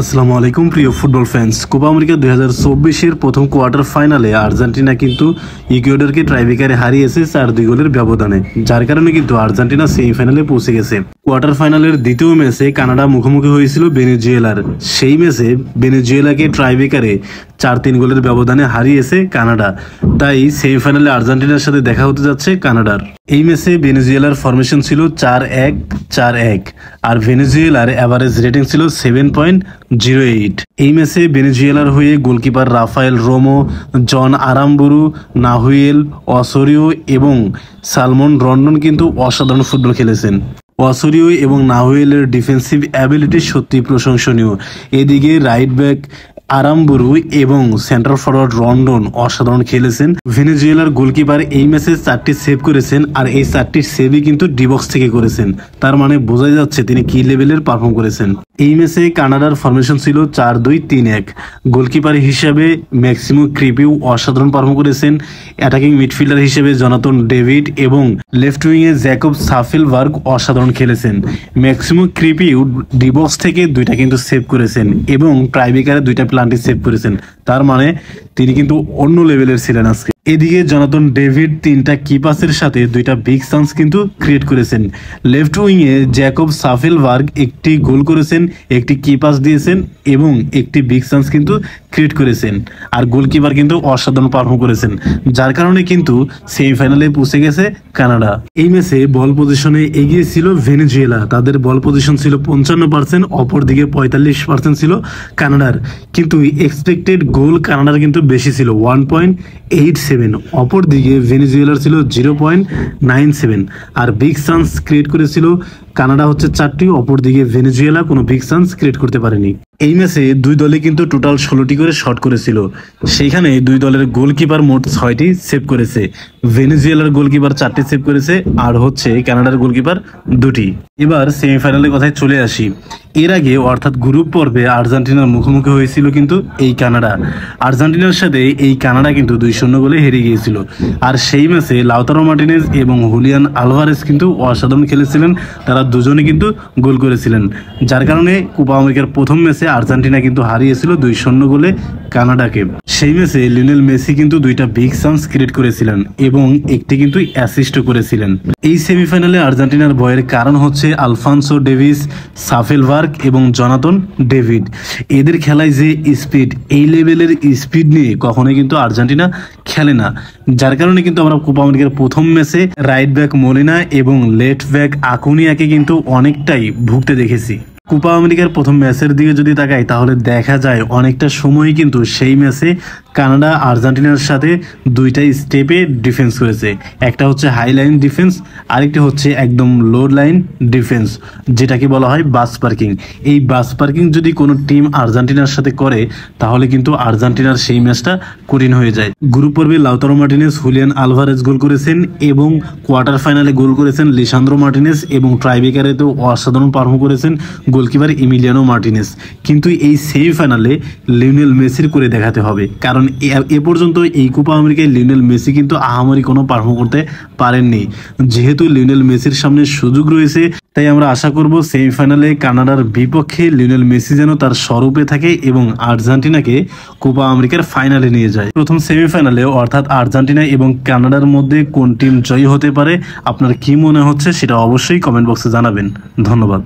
আসসালামু আলাইকুম প্রিয় ফুটবল ফ্যান্স। কোপা আমেরিকা 2024-এর প্রথম কোয়ার্টার ফাইনালে আর্জেন্টিনা কিন্তু ইকুয়েডরকে টাইব্রেকারে হারিয়েছে 4-2 গোলের ব্যবধানে, যার কারণে কিন্তু আর্জেন্টিনা সেমিফাইনালে পৌঁছে গেছে। কোয়ার্টার ফাইনালের দ্বিতীয় ম্যাচে কানাডা মুখোমুখি হয়েছিল ভেনেজুয়েলার। সেই ম্যাচে ভেনেজুয়েলাকে টাইব্রেকারে 4-3 গোলের ব্যবধানে হারিয়েছে কানাডা। তাই সেমিফাইনালে আর্জেন্টিনার সাথে দেখা হতে যাচ্ছে কানাডার। এই ম্যাচে ভেনেজুয়েলার ফরমেশন ছিল 4-1-4-1 আর ভেনেজুয়েলার এভারেজ রেটিং ছিল 7.08। এই ম্যাচে ভেনেজুয়েলার হয়ে গোলকিপার রাফায়েল রোমো, জন আরাম্বুরু, নাহুয়েল অসোরিও এবং সালমন রন্ডন কিন্তু অসাধারণ ফুটবল খেলেছেন। অসোরিও এবং নাহুয়েলের ডিফেন্সিভ অ্যাবিলিটি সত্যি প্রশংসনীয়। এদিকে রাইট ব্যাক আরাম্বুরু এবং সেন্টার ফরওয়ার্ড রন্ডন অসাধারণ খেলেছেন। ভেনেজুয়েলার গোলকিপার এই ম্যাচে 4টি সেভ করেছেন আর এই 4টি সেভই কিন্তু ডিবক্স থেকে করেছেন। তার মানে বোঝাই যাচ্ছে তিনি কি লেভেলের পারফর্ম করেছেন। এই ম্যাচে কানাডার ফরমেশন ছিল 4-2-3-1। গোলকিপার হিসাবে ম্যাক্সিমো ক্রিপিউ অসাধারণ পারফর্ম করেছেন। অ্যাটাকিং মিডফিল্ডার হিসেবে জনাতন ডেভিড এবং লেফট উইংয়ে জ্যাকব সাফেলবার্গ অসাধারণ খেলেছেন। ম্যাক্সিমো ক্রিপিউ ডিবক্স থেকে 2টা কিন্তু সেভ করেছেন এবং টাইব্রেকারে 2টা প্লান্টি সেভ করেছেন। তার মানে তিনি কিন্তু অন্য লেভেলের ছিলেন আজকে। এদিকে জনাতন ডেভিড 3টা কি পাসের সাথে 2টা বিগ চান্স কিন্তু ক্রিয়েট করেছেন। লেফট উইংয়ে জ্যাকব সাফেলবার্গ একটি গোল করেছেন, একটি কি পাস দিয়েছেন এবং একটি বিগ চান্স কিন্তু ক্রিয়েট করেছেন। আর গোলকিপার কিন্তু অসাধারণ পারফর্ম করেছেন, যার কারণে কিন্তু সেমিফাইনালে পৌঁছে গেছে কানাডা। এই ম্যাচে বল পজিশনে এগিয়ে ছিল ভেনেজুয়েলা। তাদের বল পজিশন ছিল 55%, অপরদিকে 45% ছিল কানাডার। কিন্তু এক্সপেক্টেড গোল কানাডার কিন্তু বেশি ছিল 1.87, অপরদিকে ভেনেজুয়েলার ছিল 0.97। আর বিগ চান্স ক্রিয়েট করেছিল কানাডা হচ্ছে 4টি, অপরদিকে ভেনেজুয়েলা কোনো বিগ চান্স ক্রিয়েট করতে পারেনি। এই ম্যাচে দুই দলে কিন্তু টোটাল 16টি করে শট করেছিল। সেইখানে দুই দলের গোলকিপার মোট 6টি সেভ করেছে। ভেনেজুয়েলার গোলকিপার 4টি সেভ করেছে আর হচ্ছে কানাডার গোলকিপার 2টি। এবার সেমিফাইনালের কথায় চলে আসি। এর আগে অর্থাৎ গ্রুপ পর্বে আর্জেন্টিনার মুখোমুখি হয়েছিল কিন্তু এই কানাডা। আর্জেন্টিনার সাথে এই কানাডা কিন্তু 2-0 গোলে হেরে গিয়েছিল। আর সেই ম্যাচে লাউতারো মার্টিনেজ এবং হুলিয়ান আলভারেজ কিন্তু অসাধারণ খেলেছিলেন। তারা দুজনে কিন্তু গোল করেছিলেন, যার কারণে কোপা আমেরিকার প্রথম ম্যাচে আর্জেন্টিনা কিন্তু হারিয়েছিল 2-0 গোলে কানাডাকে। সেই ম্যাচে লিওনেল মেসি কিন্তু 2টা বিগ চান্স ক্রিয়েট করেছিলেন এবং একটি কিন্তু অ্যাসিস্টও করেছিলেন। এই সেমিফাইনালে আর্জেন্টিনার ভয়ের কারণ হচ্ছে আলফানসো ডেভিস, সাফেলবার্গ এবং জনাতন ডেভিড। এদের খেলায় যে স্পিড, এই লেভেলের স্পিড নিয়ে কখনোই কিন্তু আর্জেন্টিনা খেলে না, যার কারণে কিন্তু আমরা কোপা আমেরিকার প্রথম ম্যাচে রাইট ব্যাক মোলিনা এবং লেফট ব্যাক আকুনিয়াকে কিন্তু অনেকটাই ভুগতে দেখেছি। কোপা আমেরিকার প্রথম ম্যাচের দিকে যদি তাকাই তাহলে দেখা যায় অনেকটা সময় কিন্তু সেই ম্যাচে কানাডা আর্জেন্টিনার সাথে 2টা স্টেপে ডিফেন্স করেছে। একটা হচ্ছে হাই লাইন ডিফেন্স, আরেকটি হচ্ছে একদম লো লাইন ডিফেন্স, যেটাকে বলা হয় বাস পার্কিং। এই বাস পার্কিং যদি কোনো টিম আর্জেন্টিনার সাথে করে তাহলে কিন্তু আর্জেন্টিনার সেই ম্যাচটা কঠিন হয়ে যায়। গ্রুপ পর্বে লাউতারো মার্টিনেজ, হুলিয়ান আলভারেজ গোল করেছেন এবং কোয়ার্টার ফাইনালে গোল করেছেন লিসান্দ্রো মার্টিনেজ এবং টাইব্রেকারেতেও অসাধারণ পারফর্ম করেছেন গোলকিপার ইমিলিয়ানো মার্টিনেজ। কিন্তু এই সেমিফাইনালে লিওনেল মেসির করে দেখাতে হবে, কারণ এ পর্যন্ত এই কোপা আমেরিকায় লিওনেল মেসি কিন্তু আহামরি কোনো পারফর্ম করতে পারেননি। যেহেতু লিওনেল মেসির সামনে সুযোগ রয়েছে, তাই আমরা আশা করব সেমিফাইনালে কানাডার বিপক্ষে লিওনেল মেসি যেন তার স্বরূপে থাকে এবং আর্জেন্টিনাকে কোপা আমেরিকার ফাইনালে নিয়ে যায়। প্রথম সেমিফাইনালে অর্থাৎ আর্জেন্টিনা এবং কানাডার মধ্যে কোন টিম জয়ী হতে পারে, আপনার কি মনে হচ্ছে সেটা অবশ্যই কমেন্ট বক্সে জানাবেন। ধন্যবাদ।